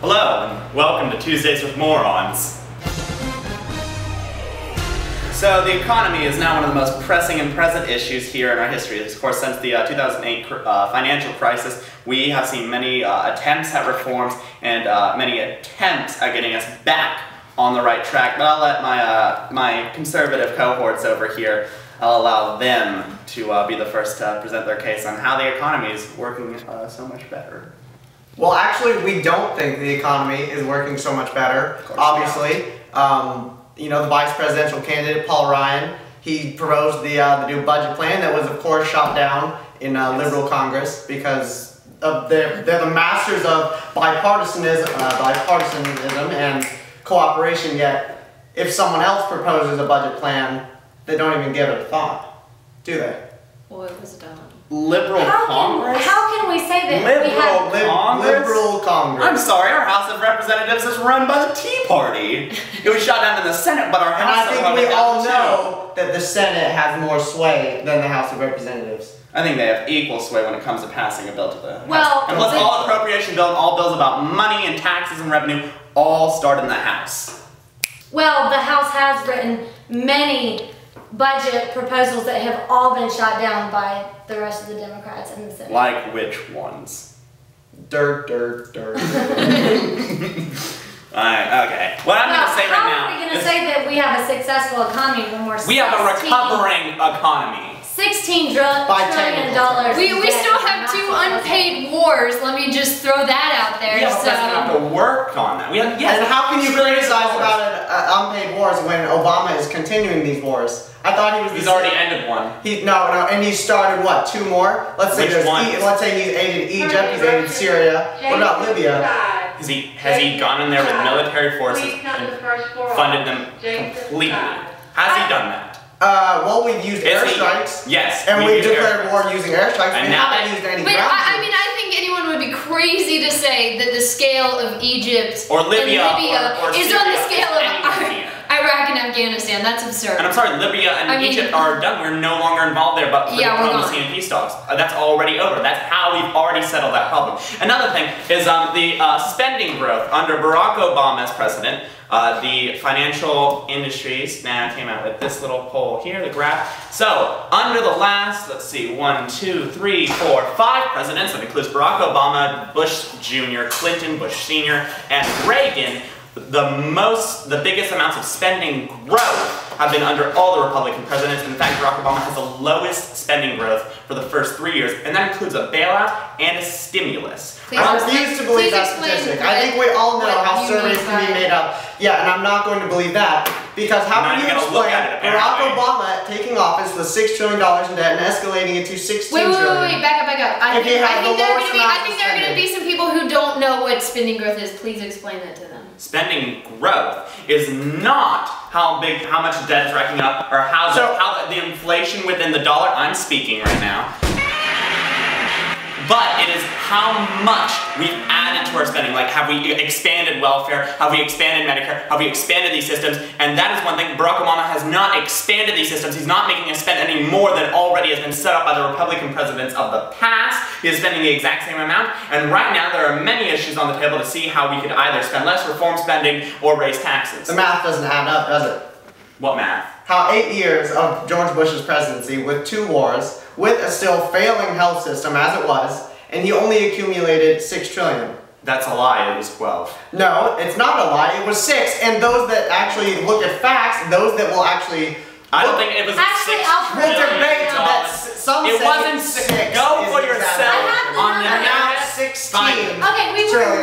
Hello, and welcome to Tuesdays with Morons. So the economy is now one of the most pressing and present issues here in our history. Of course, since the 2008 financial crisis, we have seen many attempts at reforms and many attempts at getting us back on the right track. But I'll let my conservative cohorts over here, I'll allow them to be the first to present their case on how the economy is working so much better. Well, actually, we don't think the economy is working so much better, obviously. You know, the vice presidential candidate, Paul Ryan, he proposed the new budget plan that was, of course, shot down in liberal Congress because they're the masters of bipartisanism and cooperation, yet if someone else proposes a budget plan, they don't even give it a thought, do they? Well, it was done. Liberal Congress? How can we say that Liberal Congress. I'm sorry, our House of Representatives is run by the Tea Party. It was shot down in the Senate, but our House And I think we all know that the Senate has more sway than the House of Representatives. I think they have equal sway when it comes to passing a bill to the House. Well, and plus all appropriation bills and all bills about money and taxes and revenue all start in the House. Well, the House has written many budget proposals that have all been shot down by the rest of the Democrats in the Senate. Like which ones? Dirt. Okay. What I'm going to say right now how are we going to say that we have a successful economy when we have a recovering economy. $16 trillion. We still have 2 unpaid wars. Let me just throw that out there. We have a president who have to work on that. And how can you criticize about unpaid wars when Obama is continuing these wars? I thought he was. He's already ended one. No, and he started what? 2 more? Let's say let's say he's aided Egypt, he's aided Syria. What about Libya? Has he gone in there with military forces and funded them completely? Has he done that? Well, we've used airstrikes. Yes. And we've declared war using airstrikes. And we haven't used any ground troops. I mean, I think anyone would be crazy to say that the scale of Egypt or Libya or is Syria on the scale of Iraq and Afghanistan. That's absurd. And I'm sorry, Libya and Egypt are done. We're no longer involved there, but for diplomacy and peace talks. That's already over. That's how we've already settled that problem. Another thing is the spending growth under Barack Obama as president. The financial industries now came out with this little poll here, the graph. So, under the last, let's see, 1, 2, 3, 4, 5 presidents, that includes Barack Obama, Bush Jr., Clinton, Bush Sr., and Reagan, the biggest amounts of spending growth have been under all the Republican presidents. In fact, Barack Obama has the lowest spending growth for the first 3 years, and that includes a bailout and a stimulus. I refuse to believe that statistic. I think we all know how surveys can be made up. Yeah, and I'm not going to believe that. Because how can you explain Barack Obama taking office with $6 trillion in debt and escalating it to $16 trillion? Wait, back up. I think there are going to be some people who don't know what spending growth is. Please explain that to them. Spending growth is not how much debt is racking up, or how the inflation within the dollar. I'm speaking right now. But it is how much we've added to our spending. Like, have we expanded welfare? Have we expanded Medicare? Have we expanded these systems? And that is one thing. Barack Obama has not expanded these systems. He's not making us spend any more than already has been set up by the Republican presidents of the past. He is spending the exact same amount. And right now, there are many issues on the table to see how we could either spend less, reform spending, or raise taxes. The math doesn't add up, does it? What math? How 8 years of George Bush's presidency with 2 wars, with a still failing health system as it was, and he only accumulated $6 trillion. That's a lie, it was 12. No, it's not a lie, it was 6, and those that actually look at facts, those that will actually... I don't think it was actually, 6 We'll debate that some it say wasn't 6. Go for yourself on the now net. 16. Okay, we were $9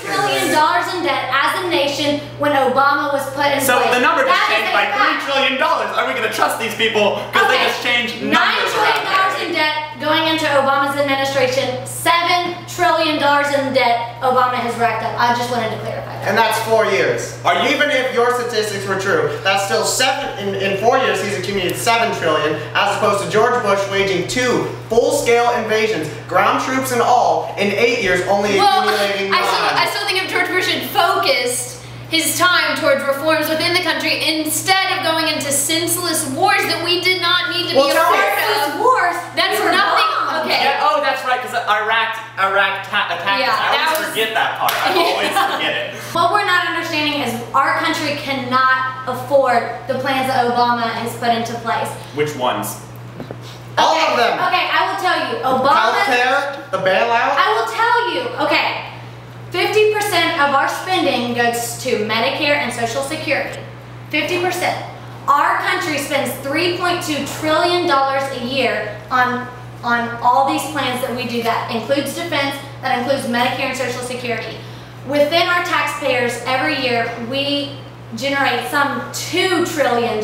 trillion in debt as a nation when Obama was put in place. So the number just changed by $3 trillion. Are we going to trust these people because they just changed numbers? $9 trillion in debt going into Obama's administration. $7 trillion in debt Obama has racked up. I just wanted to clarify that. And that's 4 years. Even if your statistics were true, that's still 7. In 4 years, he's accumulated $7 trillion, as opposed to George Bush waging 2 full-scale invasions, ground troops and all, in 8 years, only accumulating 9. I still think if George Bush had focused his time towards reforms within the country instead of going into senseless wars that we did not need to be a part of. Wars. That's nothing. Okay. Yeah, oh, that's right, because Iraq attacked us. I always forget that part. I always forget. our country cannot afford the plans that Obama has put into place. Which ones? All of them. Okay, I will tell you. Obama. Healthcare, the bailout. I will tell you. Okay, 50% of our spending goes to Medicare and Social Security. 50%. Our country spends $3.2 trillion a year on all these plans that we do. That includes defense, that includes Medicare and Social Security. Within our taxpayers, every year we generate some $2 trillion,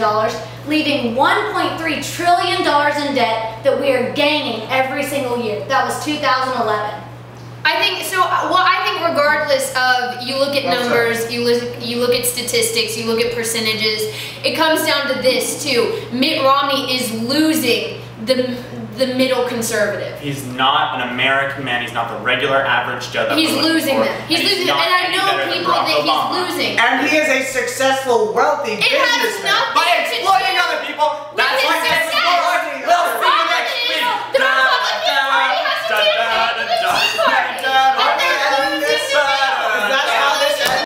leaving $1.3 trillion in debt that we are gaining every single year. That was 2011. I think so. Well, I think regardless of, you look at numbers, you look at statistics, you look at percentages. It comes down to this too. Mitt Romney is losing the middle conservative. He's not an American man. He's not the regular average Joe. He's losing them. He's losing them, and I know people that he's losing. And he is a successful, wealthy businessman. Has nothing by exploiting other people.